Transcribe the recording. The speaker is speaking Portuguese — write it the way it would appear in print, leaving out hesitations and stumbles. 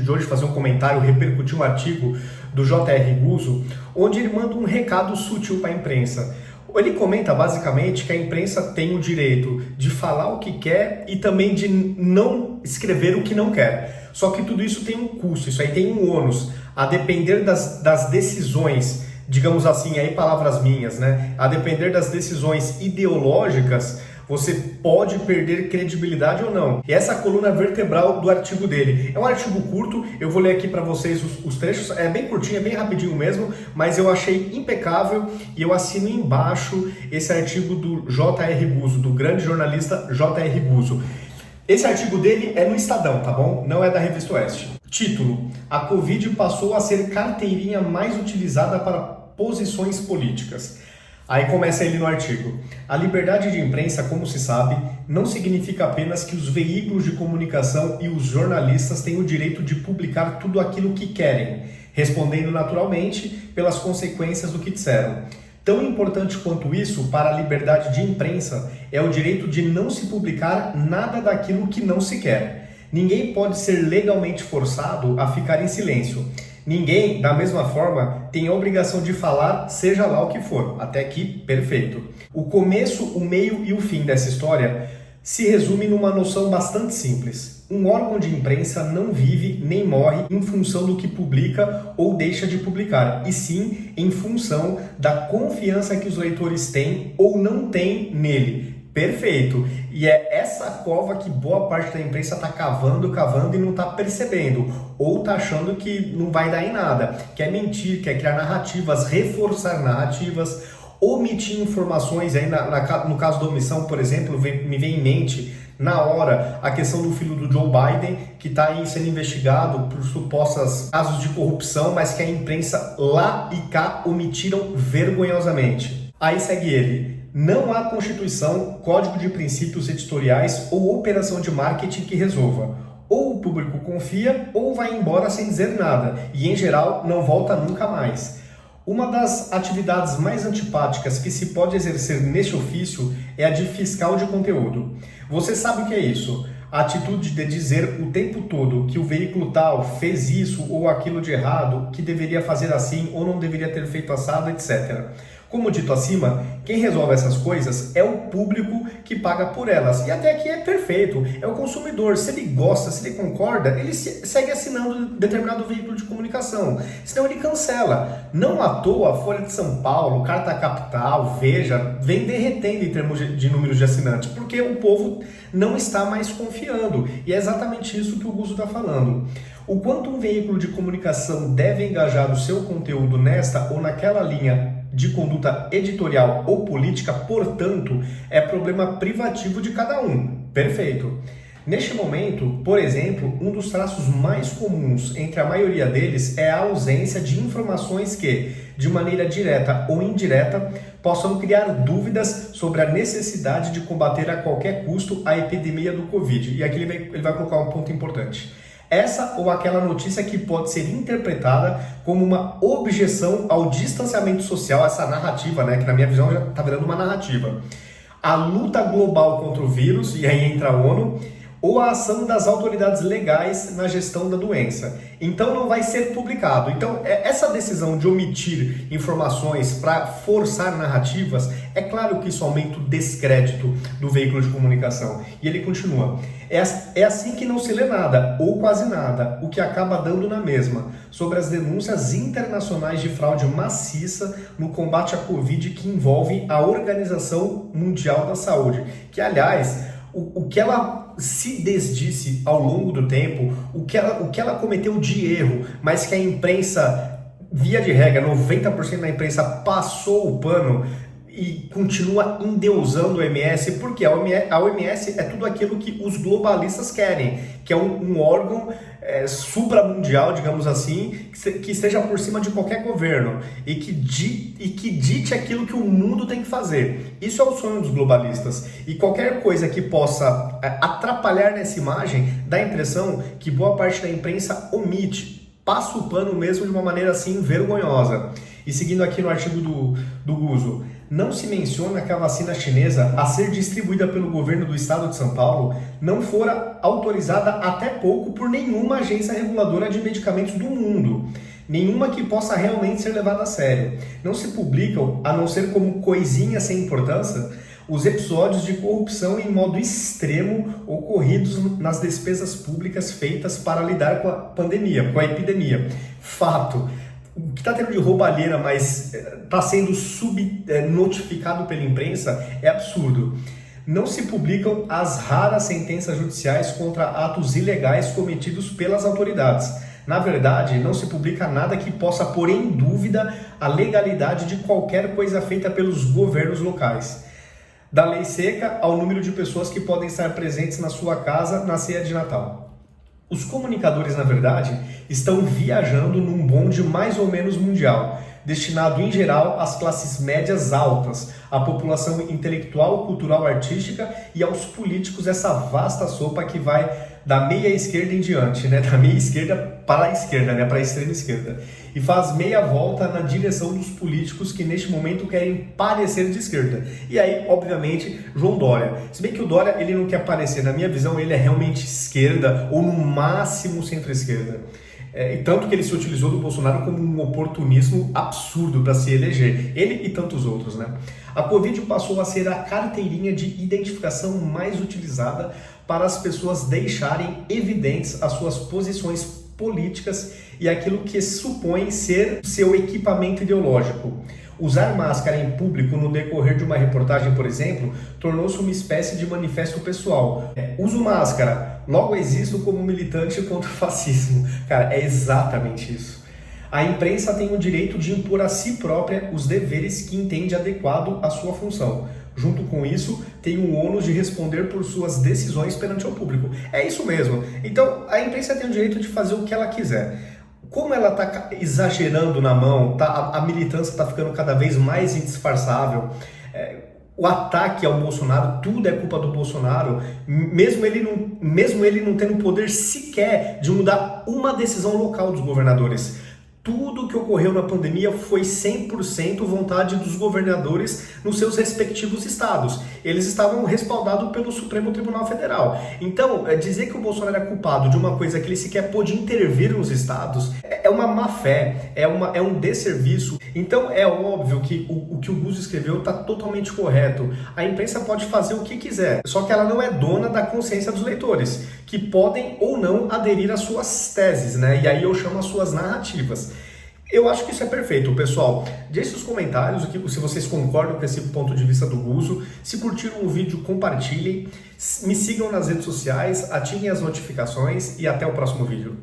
de hoje fazer um comentário, repercutir um artigo do J.R. Guzzo, onde ele manda um recado sutil para a imprensa. Ele comenta basicamente que a imprensa tem o direito de falar o que quer e também de não escrever o que não quer. Só que tudo isso tem um custo, isso aí tem um ônus, a depender das decisões, digamos assim, aí palavras minhas, né? A depender das decisões ideológicas, você pode perder credibilidade ou não. E essa é a coluna vertebral do artigo dele. É um artigo curto, eu vou ler aqui para vocês os trechos, é bem curtinho, é bem rapidinho mesmo, mas eu achei impecável e eu assino embaixo esse artigo do J.R. Guzzo, do grande jornalista J.R. Guzzo. Esse artigo dele é no Estadão, tá bom? Não é da Revista Oeste. Título: A Covid passou a ser carteirinha mais utilizada para posições políticas. Aí começa ele no artigo. A liberdade de imprensa, como se sabe, não significa apenas que os veículos de comunicação e os jornalistas têm o direito de publicar tudo aquilo que querem, respondendo naturalmente pelas consequências do que disseram. Tão importante quanto isso para a liberdade de imprensa é o direito de não se publicar nada daquilo que não se quer. Ninguém pode ser legalmente forçado a ficar em silêncio. Ninguém, da mesma forma, tem a obrigação de falar, seja lá o que for. Até aqui, perfeito. O começo, o meio e o fim dessa história se resume numa noção bastante simples. Um órgão de imprensa não vive nem morre em função do que publica ou deixa de publicar, e sim em função da confiança que os leitores têm ou não têm nele. Perfeito. E é essa cova que boa parte da imprensa está cavando e não está percebendo. Ou está achando que não vai dar em nada. Quer mentir, quer criar narrativas, reforçar narrativas, omitir informações. Aí no caso da omissão, por exemplo, me vem em mente na hora a questão do filho do Joe Biden, que está sendo investigado por supostos casos de corrupção, mas que a imprensa lá e cá omitiram vergonhosamente. Aí segue ele. Não há Constituição, Código de Princípios Editoriais ou operação de marketing que resolva. Ou o público confia ou vai embora sem dizer nada e, em geral, não volta nunca mais. Uma das atividades mais antipáticas que se pode exercer neste ofício é a de fiscal de conteúdo. Você sabe o que é isso? A atitude de dizer o tempo todo que o veículo tal fez isso ou aquilo de errado, que deveria fazer assim ou não deveria ter feito assado, etc. Como dito acima, quem resolve essas coisas é o público que paga por elas. E até aqui é perfeito, é o consumidor. Se ele gosta, se ele concorda, ele segue assinando determinado veículo de comunicação. Senão ele cancela. Não à toa, a Folha de São Paulo, Carta Capital, Veja, vem derretendo em termos de números de assinantes, porque o povo não está mais confiando. E é exatamente isso que o Guzzo está falando. O quanto um veículo de comunicação deve engajar o seu conteúdo nesta ou naquela linha de conduta editorial ou política, portanto, é problema privativo de cada um. Perfeito. Neste momento, por exemplo, um dos traços mais comuns entre a maioria deles é a ausência de informações que, de maneira direta ou indireta, possam criar dúvidas sobre a necessidade de combater a qualquer custo a epidemia do Covid. E aqui ele vai colocar um ponto importante. Essa ou aquela notícia que pode ser interpretada como uma objeção ao distanciamento social, essa narrativa, né, que na minha visão já está virando uma narrativa. A luta global contra o vírus, e aí entra a ONU, ou a ação das autoridades legais na gestão da doença. Então não vai ser publicado. Então essa decisão de omitir informações para forçar narrativas, é claro que isso aumenta o descrédito do veículo de comunicação. E ele continua. É assim que não se lê nada, ou quase nada, o que acaba dando na mesma, sobre as denúncias internacionais de fraude maciça no combate à Covid que envolve a Organização Mundial da Saúde, que, aliás, o que ela se desdisse ao longo do tempo, o que ela cometeu de erro, mas que a imprensa, via de regra, 90% da imprensa passou o pano e continua endeusando o OMS, porque a OMS é tudo aquilo que os globalistas querem, que é um órgão supramundial, digamos assim, que esteja por cima de qualquer governo e que dite aquilo que o mundo tem que fazer. Isso é o sonho dos globalistas. E qualquer coisa que possa atrapalhar nessa imagem dá a impressão que boa parte da imprensa omite, passa o pano mesmo de uma maneira assim vergonhosa. E seguindo aqui no artigo do Guzzo, Não se menciona que a vacina chinesa a ser distribuída pelo governo do estado de São Paulo não fora autorizada até pouco por nenhuma agência reguladora de medicamentos do mundo. Nenhuma que possa realmente ser levada a sério. Não se publicam, a não ser como coisinha sem importância, os episódios de corrupção em modo extremo ocorridos nas despesas públicas feitas para lidar com a pandemia, com a epidemia. Fato. O que está tendo de roubalheira, mas está sendo notificado pela imprensa, é absurdo. Não se publicam as raras sentenças judiciais contra atos ilegais cometidos pelas autoridades. Na verdade, não se publica nada que possa pôr em dúvida a legalidade de qualquer coisa feita pelos governos locais. Da lei seca ao número de pessoas que podem estar presentes na sua casa na ceia de Natal. Os comunicadores, na verdade, estão viajando num bonde mais ou menos mundial, destinado em geral às classes médias altas, à população intelectual, cultural, artística e aos políticos, essa vasta sopa que vai da meia esquerda em diante, né? Da meia esquerda para a esquerda, né? Para a extrema esquerda. E faz meia volta na direção dos políticos que neste momento querem parecer de esquerda. E aí, obviamente, João Dória. Se bem que o Dória ele não quer parecer, na minha visão, ele é realmente esquerda ou no máximo centro-esquerda. E tanto que ele se utilizou do Bolsonaro como um oportunismo absurdo para se eleger, ele e tantos outros, né? A Covid passou a ser a carteirinha de identificação mais utilizada para as pessoas deixarem evidentes as suas posições políticas e aquilo que supõe ser seu equipamento ideológico. Usar máscara em público no decorrer de uma reportagem, por exemplo, tornou-se uma espécie de manifesto pessoal. Uso máscara, logo existo como militante contra o fascismo. Cara, é exatamente isso. A imprensa tem o direito de impor a si própria os deveres que entende adequado à sua função. Junto com isso, tem o ônus de responder por suas decisões perante o público. É isso mesmo. Então, a imprensa tem o direito de fazer o que ela quiser. Como ela está exagerando na mão, a militância está ficando cada vez mais indisfarçável, o ataque ao Bolsonaro, tudo é culpa do Bolsonaro, mesmo ele não tendo poder sequer de mudar uma decisão local dos governadores. Tudo que ocorreu na pandemia foi 100% vontade dos governadores nos seus respectivos estados. Eles estavam respaldados pelo Supremo Tribunal Federal. Então, dizer que o Bolsonaro é culpado de uma coisa que ele sequer pôde intervir nos estados é uma má-fé, é um desserviço. Então, é óbvio que o que o Guzzo escreveu está totalmente correto. A imprensa pode fazer o que quiser, só que ela não é dona da consciência dos leitores, que podem ou não aderir às suas teses, né? E aí eu chamo as suas narrativas. Eu acho que isso é perfeito, pessoal. Deixe os comentários se vocês concordam com esse ponto de vista do Guzzo. Se curtiram o vídeo, compartilhem. Me sigam nas redes sociais, ativem as notificações e até o próximo vídeo.